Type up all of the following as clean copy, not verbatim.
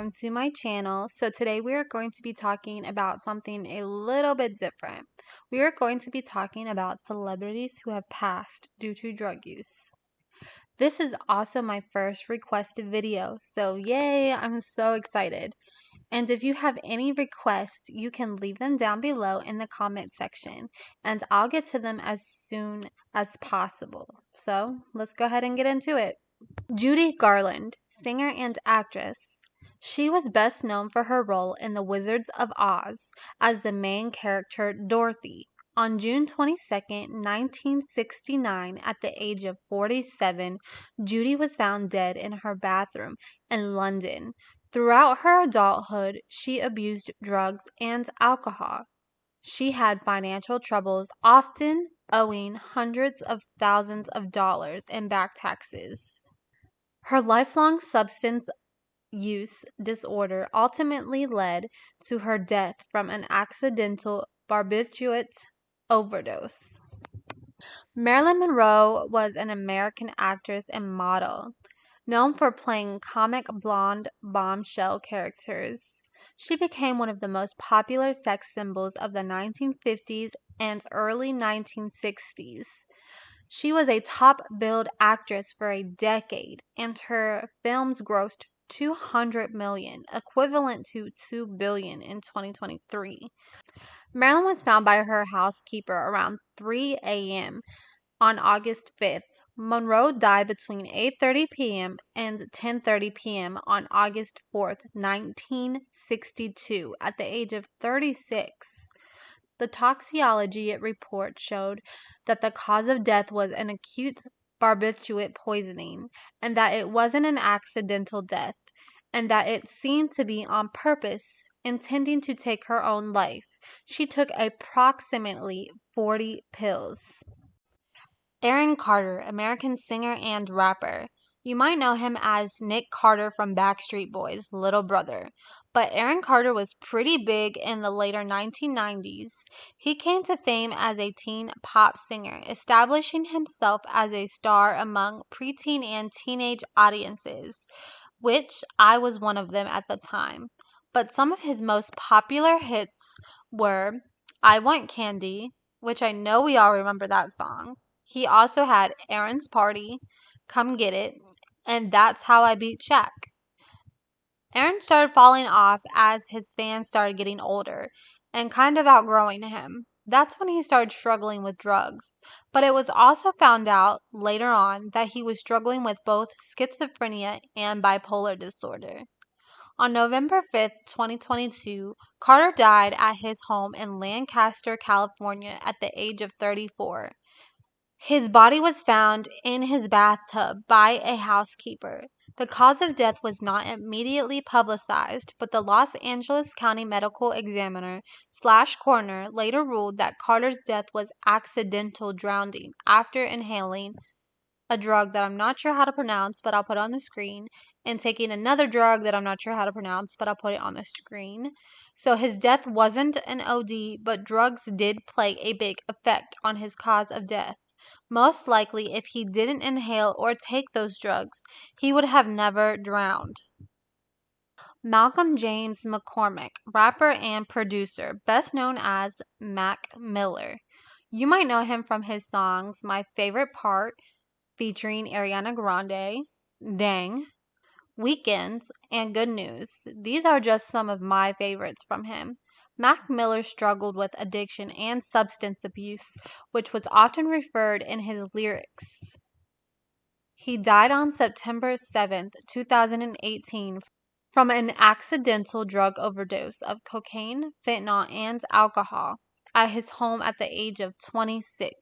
welcome to my channel. So today we are going to be talking about something a little bit different. We are going to be talking about celebrities who have passed due to drug use. This is also my first requested video, so yay, I'm so excited. And if you have any requests, you can leave them down below in the comment section, and I'll get to them as soon as possible. So let's go ahead and get into it. Judy Garland, singer and actress. She was best known for her role in The Wizards of Oz as the main character Dorothy. On June 22, 1969, at the age of 47, Judy was found dead in her bathroom in London. Throughout her adulthood, she abused drugs and alcohol. She had financial troubles, often owing hundreds of thousands of dollars in back taxes. Her lifelong substance use disorder ultimately led to her death from an accidental barbiturate overdose. Marilyn Monroe was an American actress and model, known for playing comic blonde bombshell characters. She became one of the most popular sex symbols of the 1950s and early 1960s. She was a top-billed actress for a decade, and her films grossed $200 million, equivalent to $2 billion in 2023. Marilyn was found by her housekeeper around 3 a.m. on August 5th. Monroe died between 8:30 p.m. and 10:30 p.m. on August 4th, 1962, at the age of 36. The toxicology report showed that the cause of death was an acute barbiturate poisoning, and that it wasn't an accidental death, and that it seemed to be on purpose, intending to take her own life. She took approximately 40 pills. Aaron Carter, American singer and rapper. You might know him as Nick Carter from Backstreet Boys' little brother, but Aaron Carter was pretty big in the later 1990s. He came to fame as a teen pop singer, establishing himself as a star among preteen and teenage audiences, which I was one of them at the time. But some of his most popular hits were I Want Candy, which I know we all remember that song. He also had Aaron's Party, Come Get It, and That's How I Beat Shaq. Aaron started falling off as his fans started getting older and kind of outgrowing him. That's when he started struggling with drugs. But it was also found out later on that he was struggling with both schizophrenia and bipolar disorder. On November 5th, 2022, Carter died at his home in Lancaster, California at the age of 34. His body was found in his bathtub by a housekeeper. The cause of death was not immediately publicized, but the Los Angeles County Medical Examiner / coroner later ruled that Carter's death was accidental drowning after inhaling a drug that I'm not sure how to pronounce, but I'll put it on the screen, and taking another drug that I'm not sure how to pronounce, but I'll put it on the screen. So his death wasn't an OD, but drugs did play a big effect on his cause of death. Most likely, if he didn't inhale or take those drugs, he would have never drowned. Malcolm James McCormick, rapper and producer, best known as Mac Miller. You might know him from his songs My Favorite Part, featuring Ariana Grande, Dang, Weekends, and Good News. These are just some of my favorites from him. Mac Miller struggled with addiction and substance abuse, which was often referred in his lyrics. He died on September 7, 2018 from an accidental drug overdose of cocaine, fentanyl, and alcohol at his home at the age of 26.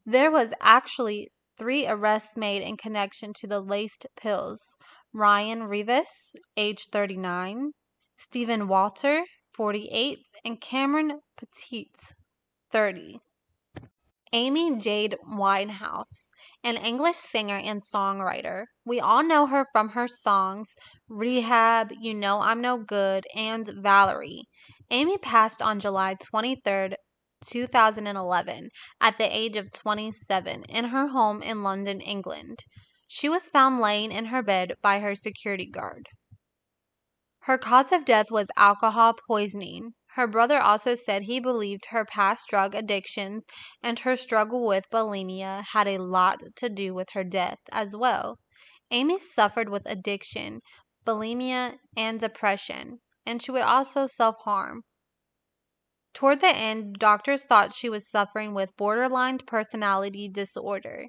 There was actually 3 arrests made in connection to the laced pills. Ryan Rivas, age 39, Stephen Walter, 48, and Cameron Petite, 30. Amy Jade Winehouse, an English singer and songwriter. We all know her from her songs Rehab, You Know I'm No Good, and Valerie. Amy passed on July 23rd, 2011, at the age of 27, in her home in London, England. She was found laying in her bed by her security guard. Her cause of death was alcohol poisoning. Her brother also said he believed her past drug addictions and her struggle with bulimia had a lot to do with her death as well. Amy suffered with addiction, bulimia, and depression, and she would also self-harm. Toward the end, doctors thought she was suffering with borderline personality disorder.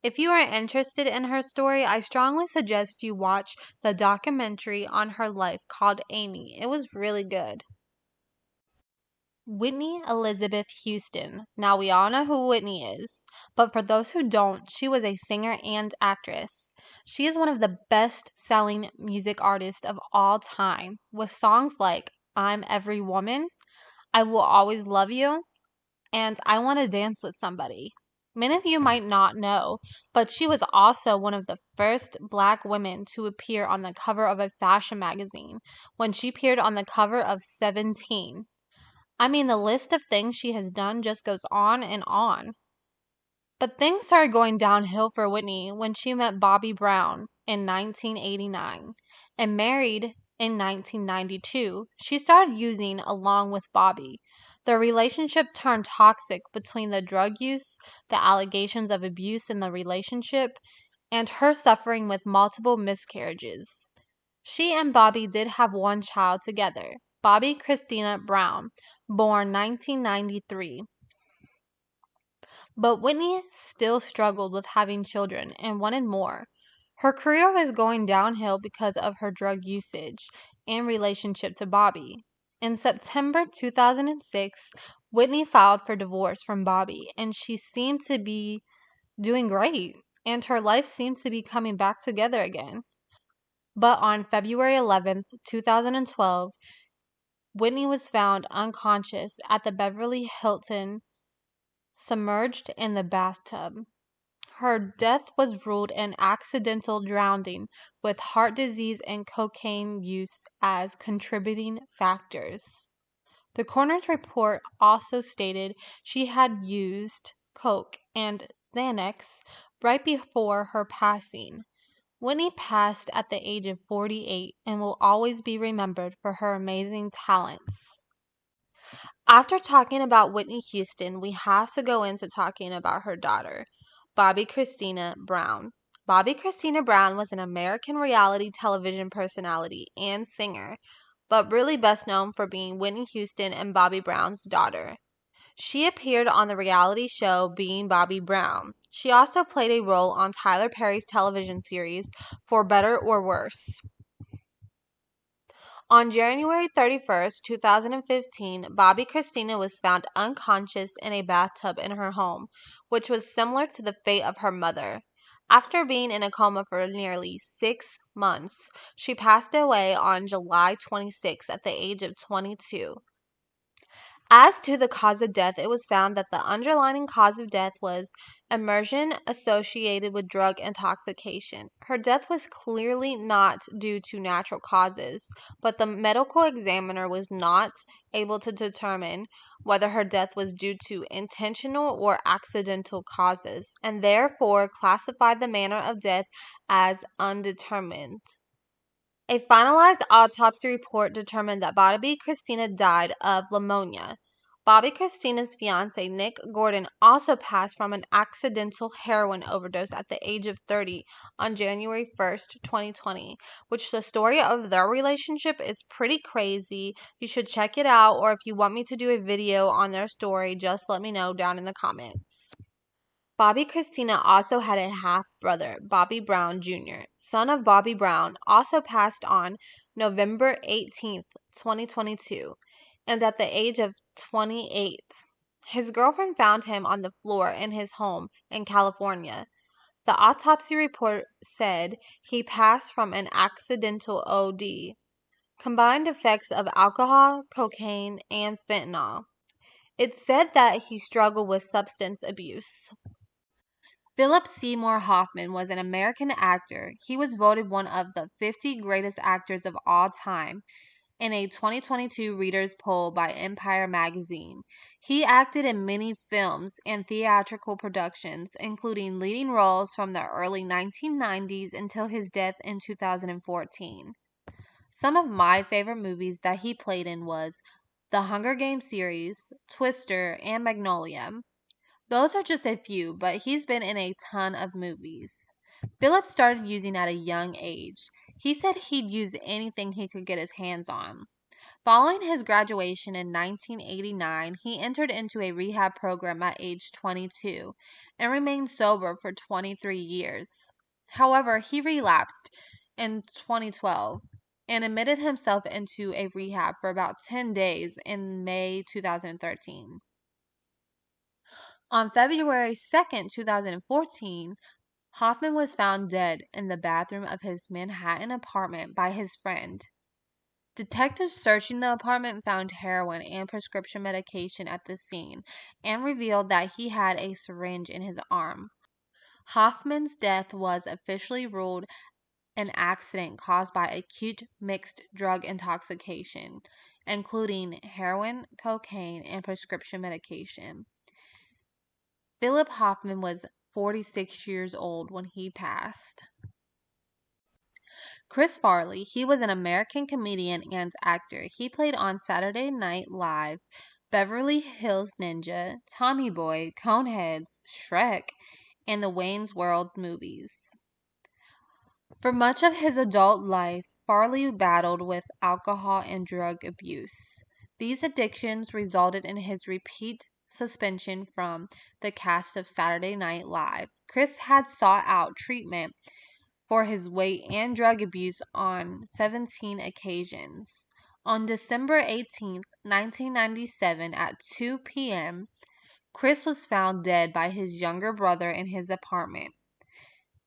If you are interested in her story, I strongly suggest you watch the documentary on her life called Amy. It was really good. Whitney Elizabeth Houston. Now, we all know who Whitney is, but for those who don't, she was a singer and actress. She is one of the best-selling music artists of all time, with songs like I'm Every Woman, I Will Always Love You, and I Want to Dance with Somebody. Many of you might not know, but she was also one of the first black women to appear on the cover of a fashion magazine when she appeared on the cover of 17. I mean, the list of things she has done just goes on and on. But things started going downhill for Whitney when she met Bobby Brown in 1989 and married in 1992. She started using along with Bobby. Their relationship turned toxic between the drug use, the allegations of abuse in the relationship, and her suffering with multiple miscarriages. She and Bobby did have one child together, Bobby Christina Brown, born 1993. But Whitney still struggled with having children and wanted more. Her career was going downhill because of her drug usage and relationship to Bobby. In September 2006, Whitney filed for divorce from Bobby, and she seemed to be doing great, and her life seemed to be coming back together again. But on February 11th, 2012, Whitney was found unconscious at the Beverly Hilton, submerged in the bathtub. Her death was ruled an accidental drowning with heart disease and cocaine use as contributing factors. The coroner's report also stated she had used coke and Xanax right before her passing. Whitney passed at the age of 48 and will always be remembered for her amazing talents. After talking about Whitney Houston, we have to go into talking about her daughter, Bobby Christina Brown. Bobby Christina Brown was an American reality television personality and singer, but really best known for being Whitney Houston and Bobby Brown's daughter. She appeared on the reality show Being Bobby Brown. She also played a role on Tyler Perry's television series For Better or Worse. On January 31st, 2015, Bobby Christina was found unconscious in a bathtub in her home, which was similar to the fate of her mother. After being in a coma for nearly 6 months, she passed away on July 26 at the age of 22. As to the cause of death, it was found that the underlying cause of death was immersion associated with drug intoxication. Her death was clearly not due to natural causes, but the medical examiner was not able to determine whether her death was due to intentional or accidental causes, and therefore classified the manner of death as undetermined. A finalized autopsy report determined that Bobby Christina died of pneumonia. Bobby Christina's fiance, Nick Gordon, also passed from an accidental heroin overdose at the age of 30 on January 1st, 2020, which the story of their relationship is pretty crazy. You should check it out, or if you want me to do a video on their story, just let me know down in the comments. Bobby Christina also had a half-brother, Bobby Brown Jr., son of Bobby Brown, also passed on November 18th, 2022, and at the age of 28. His girlfriend found him on the floor in his home in California. The autopsy report said he passed from an accidental OD, combined effects of alcohol, cocaine, and fentanyl. It said that he struggled with substance abuse. Philip Seymour Hoffman was an American actor. He was voted one of the 50 greatest actors of all time in a 2022 readers poll by Empire magazine. He acted in many films and theatrical productions, including leading roles from the early 1990s until his death in 2014. Some of my favorite movies that he played in was the Hunger Games series, Twister, and Magnolia. Those are just a few, but he's been in a ton of movies. Philip started using at a young age. He said he'd use anything he could get his hands on. Following his graduation in 1989, he entered into a rehab program at age 22 and remained sober for 23 years. However, he relapsed in 2012 and admitted himself into a rehab for about 10 days in May 2013. On February 2nd, 2014, Hoffman was found dead in the bathroom of his Manhattan apartment by his friend. Detectives searching the apartment found heroin and prescription medication at the scene and revealed that he had a syringe in his arm. Hoffman's death was officially ruled an accident caused by acute mixed drug intoxication, including heroin, cocaine, and prescription medication. Philip Hoffman was 46 years old when he passed. Chris Farley, he was an American comedian and actor. He played on Saturday Night Live, Beverly Hills Ninja, Tommy Boy, Coneheads, Shrek, and the Wayne's World movies. For much of his adult life, Farley battled with alcohol and drug abuse. These addictions resulted in his repeat suspension from the cast of Saturday Night Live. Chris had sought out treatment for his weight and drug abuse on 17 occasions. On December 18, 1997, at 2 p.m., Chris was found dead by his younger brother in his apartment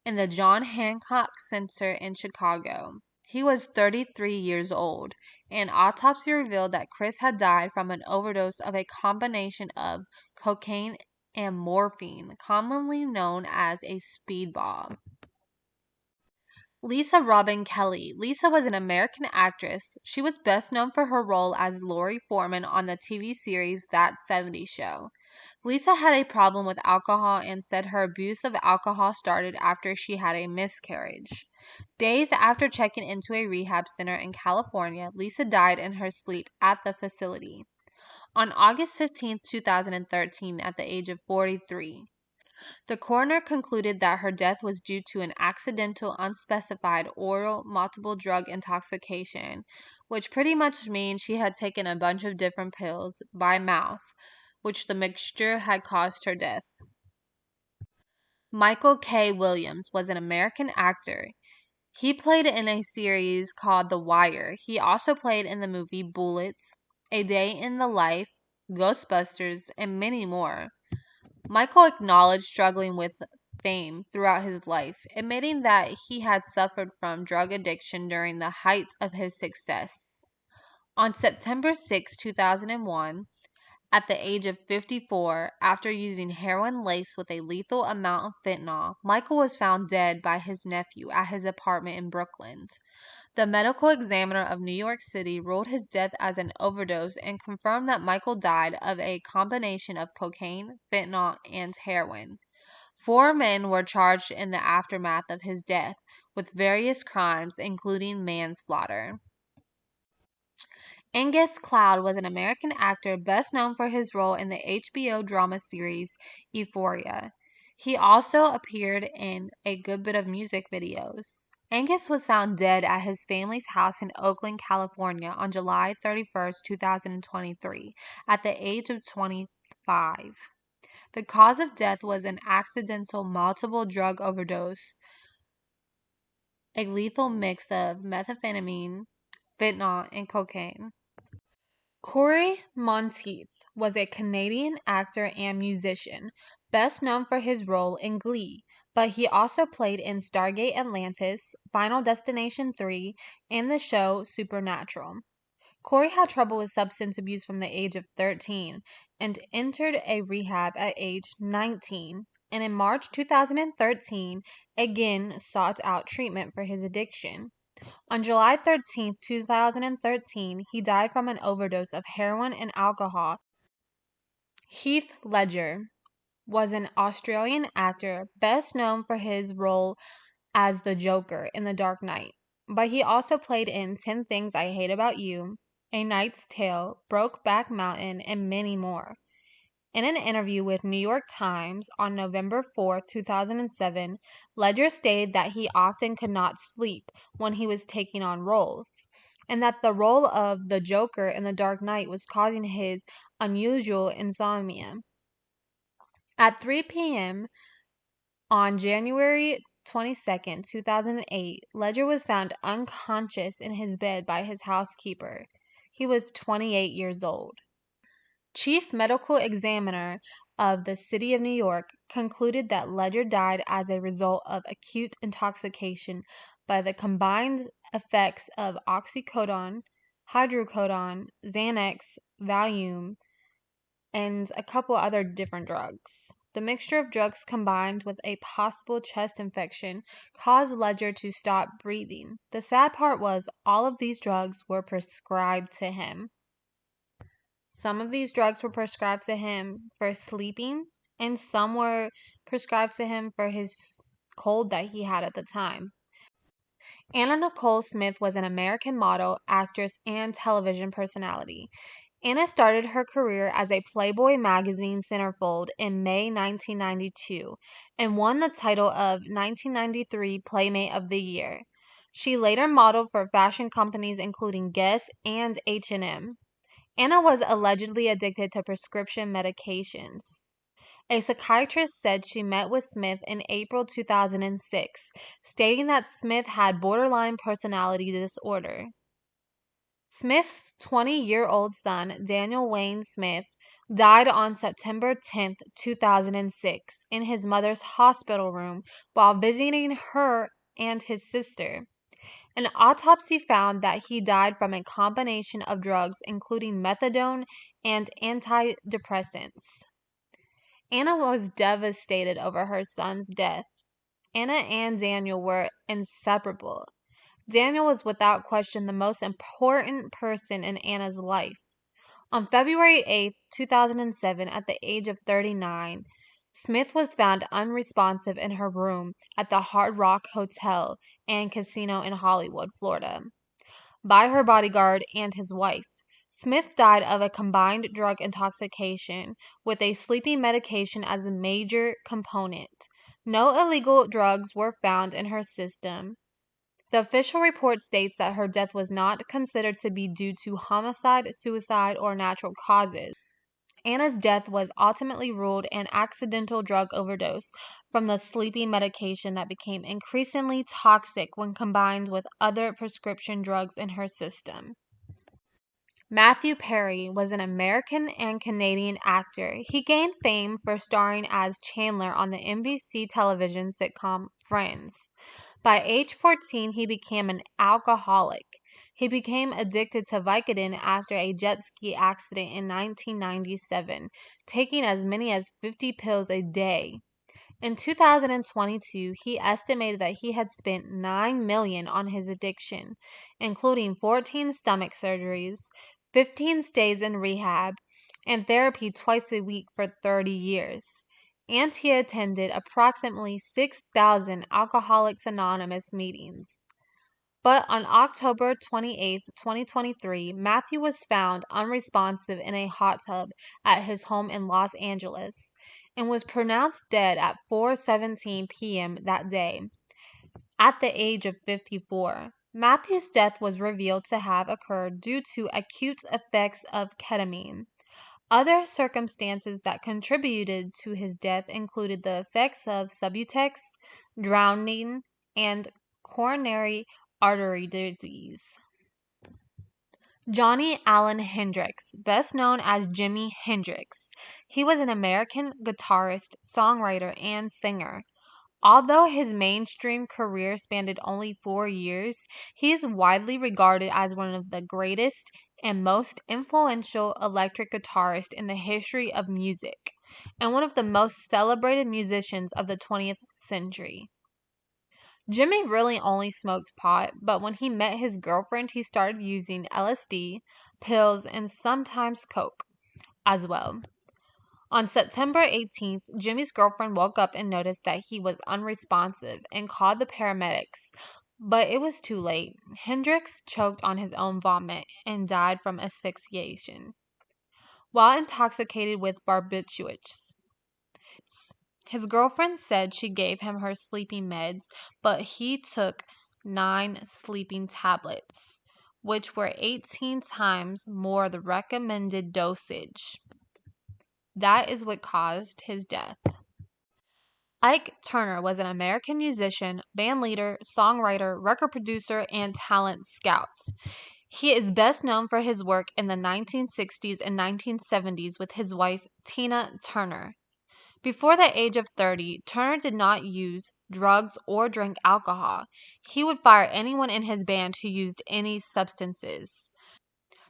in the John Hancock Center in Chicago. He was 33 years old. An autopsy revealed that Chris had died from an overdose of a combination of cocaine and morphine, commonly known as a speedball. Lisa Robin Kelly. Lisa was an American actress. She was best known for her role as Lori Foreman on the TV series That 70s Show. Lisa had a problem with alcohol and said her abuse of alcohol started after she had a miscarriage. Days after checking into a rehab center in California, Lisa died in her sleep at the facility. On August 15, 2013, at the age of 43, the coroner concluded that her death was due to an accidental, unspecified oral multiple drug intoxication, which pretty much means she had taken a bunch of different pills by mouth, which the mixture had caused her death. Michael K. Williams was an American actor. He played in a series called The Wire. He also played in the movie Bullets, A Day in the Life, Ghostbusters, and many more. Michael acknowledged struggling with fame throughout his life, admitting that he had suffered from drug addiction during the height of his success. On September 6, 2001, at the age of 54, after using heroin laced with a lethal amount of fentanyl, Michael was found dead by his nephew at his apartment in Brooklyn. The medical examiner of New York City ruled his death as an overdose and confirmed that Michael died of a combination of cocaine, fentanyl, and heroin. 4 men were charged in the aftermath of his death with various crimes, including manslaughter. Angus Cloud was an American actor best known for his role in the HBO drama series Euphoria. He also appeared in a good bit of music videos. Angus was found dead at his family's house in Oakland, California on July 31, 2023, at the age of 25. The cause of death was an accidental multiple drug overdose, a lethal mix of methamphetamine, fentanyl, and cocaine. Corey Monteith was a Canadian actor and musician, best known for his role in Glee, but he also played in Stargate Atlantis, Final Destination 3, and the show Supernatural. Corey had trouble with substance abuse from the age of 13 and entered a rehab at age 19, and in March 2013 again sought out treatment for his addiction. On July 13, 2013, he died from an overdose of heroin and alcohol. Heath Ledger was an Australian actor best known for his role as the Joker in The Dark Knight. but he also played in 10 Things I Hate About You, A Knight's Tale, Brokeback Mountain, and many more. In an interview with New York Times on November 4, 2007, Ledger stated that he often could not sleep when he was taking on roles, and that the role of the Joker in The Dark Knight was causing his unusual insomnia. At 3 p.m. on January 22, 2008, Ledger was found unconscious in his bed by his housekeeper. He was 28 years old. Chief Medical Examiner of the City of New York concluded that Ledger died as a result of acute intoxication by the combined effects of oxycodone, hydrocodone, Xanax, Valium, and a couple other different drugs. The mixture of drugs combined with a possible chest infection caused Ledger to stop breathing. The sad part was all of these drugs were prescribed to him. Some of these drugs were prescribed to him for sleeping, and some were prescribed to him for his cold that he had at the time. Anna Nicole Smith was an American model, actress, and television personality. Anna started her career as a Playboy magazine centerfold in May 1992 and won the title of 1993 Playmate of the Year. She later modeled for fashion companies including Guess and H&M. Anna was allegedly addicted to prescription medications. A psychiatrist said she met with Smith in April 2006, stating that Smith had borderline personality disorder. Smith's 20-year-old son, Daniel Wayne Smith, died on September 10, 2006, in his mother's hospital room while visiting her and his sister. An autopsy found that he died from a combination of drugs including methadone and antidepressants. Anna was devastated over her son's death. Anna and Daniel were inseparable. Daniel was without question the most important person in Anna's life. On February 8, 2007, at the age of 39, Smith was found unresponsive in her room at the Hard Rock Hotel and Casino in Hollywood, Florida, by her bodyguard and his wife. Smith died of a combined drug intoxication with a sleeping medication as a major component. No illegal drugs were found in her system. The official report states that her death was not considered to be due to homicide, suicide, or natural causes. Anna's death was ultimately ruled an accidental drug overdose from the sleeping medication that became increasingly toxic when combined with other prescription drugs in her system. Matthew Perry was an American and Canadian actor. He gained fame for starring as Chandler on the NBC television sitcom Friends. By age 14, he became an alcoholic. He became addicted to Vicodin after a jet ski accident in 1997, taking as many as 50 pills a day. In 2022, he estimated that he had spent $9 million on his addiction, including 14 stomach surgeries, 15 stays in rehab, and therapy twice a week for 30 years. And he attended approximately 6,000 Alcoholics Anonymous meetings. But on October 28, 2023, Matthew was found unresponsive in a hot tub at his home in Los Angeles and was pronounced dead at 4:17 p.m. that day, at the age of 54. Matthew's death was revealed to have occurred due to acute effects of ketamine. Other circumstances that contributed to his death included the effects of Subutex, drowning, and coronary artery disease. Johnny Allen Hendrix, best known as Jimi Hendrix. He was an American guitarist, songwriter, and singer. Although his mainstream career spanned only 4 years, he is widely regarded as one of the greatest and most influential electric guitarists in the history of music, and one of the most celebrated musicians of the 20th century. Jimmy really only smoked pot, but when he met his girlfriend, he started using LSD, pills, and sometimes coke as well. On September 18th, Jimmy's girlfriend woke up and noticed that he was unresponsive and called the paramedics, But it was too late. Hendrix choked on his own vomit and died from asphyxiation while intoxicated with barbiturates. His girlfriend said she gave him her sleeping meds, but he took 9 sleeping tablets, which were 18 times more the recommended dosage. That is what caused his death. Ike Turner was an American musician, bandleader, songwriter, record producer, and talent scout. He is best known for his work in the 1960s and 1970s with his wife, Tina Turner. Before the age of 30, Turner did not use drugs or drink alcohol. He would fire anyone in his band who used any substances.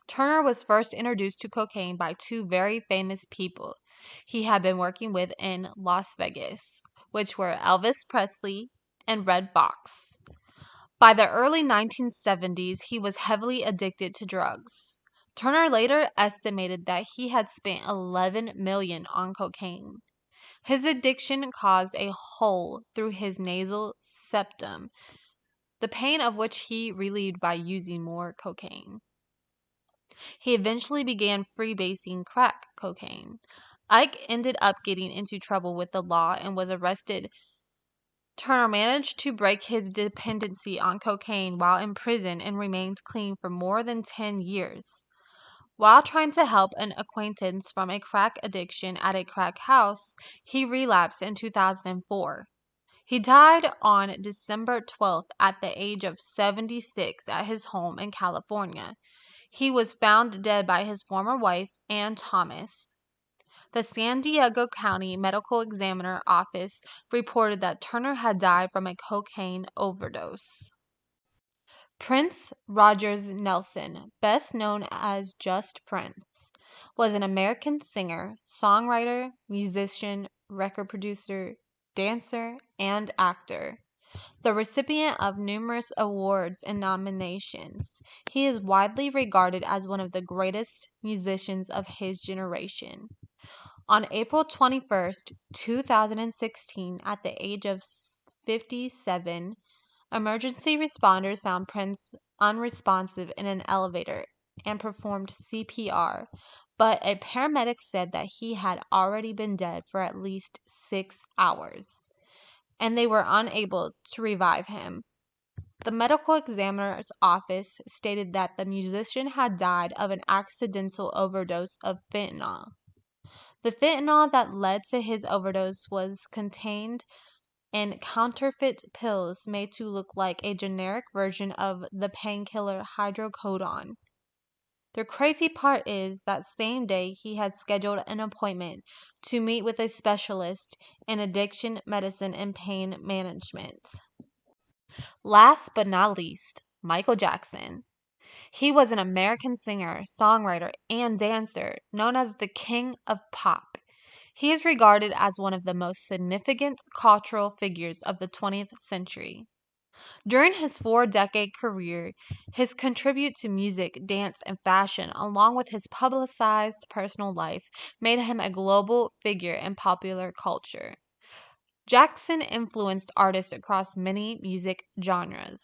Turner was first introduced to cocaine by 2 very famous people he had been working with in Las Vegas, which were Elvis Presley and Red Fox. By the early 1970s, he was heavily addicted to drugs. Turner later estimated that he had spent $11 million on cocaine. His addiction caused a hole through his nasal septum, the pain of which he relieved by using more cocaine. He eventually began freebasing crack cocaine. Ike ended up getting into trouble with the law and was arrested. Turner managed to break his dependency on cocaine while in prison and remained clean for more than 10 years. While trying to help an acquaintance from a crack addiction at a crack house, he relapsed in 2004. He died on December 12th at the age of 76 at his home in California. He was found dead by his former wife, Ann Thomas. The San Diego County Medical Examiner Office reported that Turner had died from a cocaine overdose. Prince Rogers Nelson, best known as just Prince, was an American singer, songwriter, musician, record producer, dancer, and actor. The recipient of numerous awards and nominations, he is widely regarded as one of the greatest musicians of his generation. On April 21st, 2016, at the age of 57, emergency responders found Prince unresponsive in an elevator and performed CPR, but a paramedic said that he had already been dead for at least 6 hours, and they were unable to revive him. The medical examiner's office stated that the musician had died of an accidental overdose of fentanyl. The fentanyl that led to his overdose was contained in counterfeit pills made to look like a generic version of the painkiller hydrocodone. The crazy part is that same day he had scheduled an appointment to meet with a specialist in addiction medicine and pain management. Last but not least, Michael Jackson. He was an American singer, songwriter, and dancer known as the King of Pop. He is regarded as one of the most significant cultural figures of the 20th century. During his 4-decade career, his contribute to music, dance, and fashion, along with his publicized personal life, made him a global figure in popular culture. Jackson influenced artists across many music genres.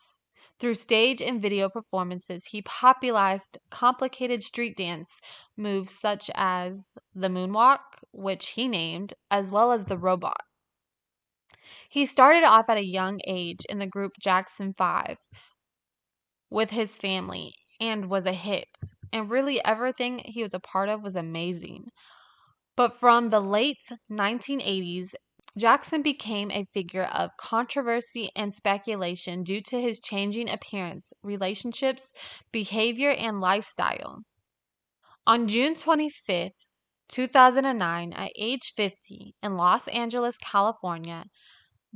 Through stage and video performances, he popularized complicated street dance moves such as the moonwalk, which he named, as well as the robot. He started off at a young age in the group Jackson 5 with his family and was a hit, and really everything he was a part of was amazing. But from the late 1980s, Jackson became a figure of controversy and speculation due to his changing appearance, relationships, behavior, and lifestyle. On June 25th, 2009, at age 50, in Los Angeles, California,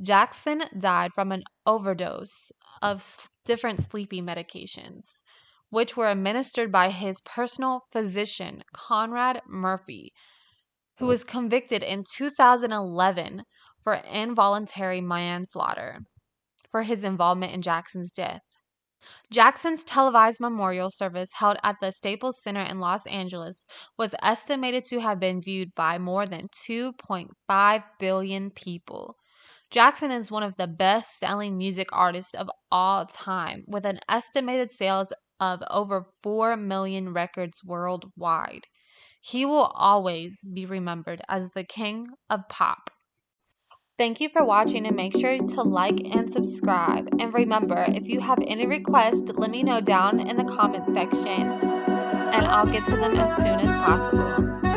Jackson died from an overdose of different sleeping medications, which were administered by his personal physician, Conrad Murphy, who was convicted in 2011 for involuntary manslaughter for his involvement in Jackson's death. Jackson's televised memorial service held at the Staples Center in Los Angeles was estimated to have been viewed by more than 2.5 billion people. Jackson is one of the best-selling music artists of all time, with an estimated sales of over 4 million records worldwide. He will always be remembered as the king of pop. Thank you for watching, and make sure to like and subscribe. And remember, if you have any requests, let me know down in the comments section and I'll get to them as soon as possible.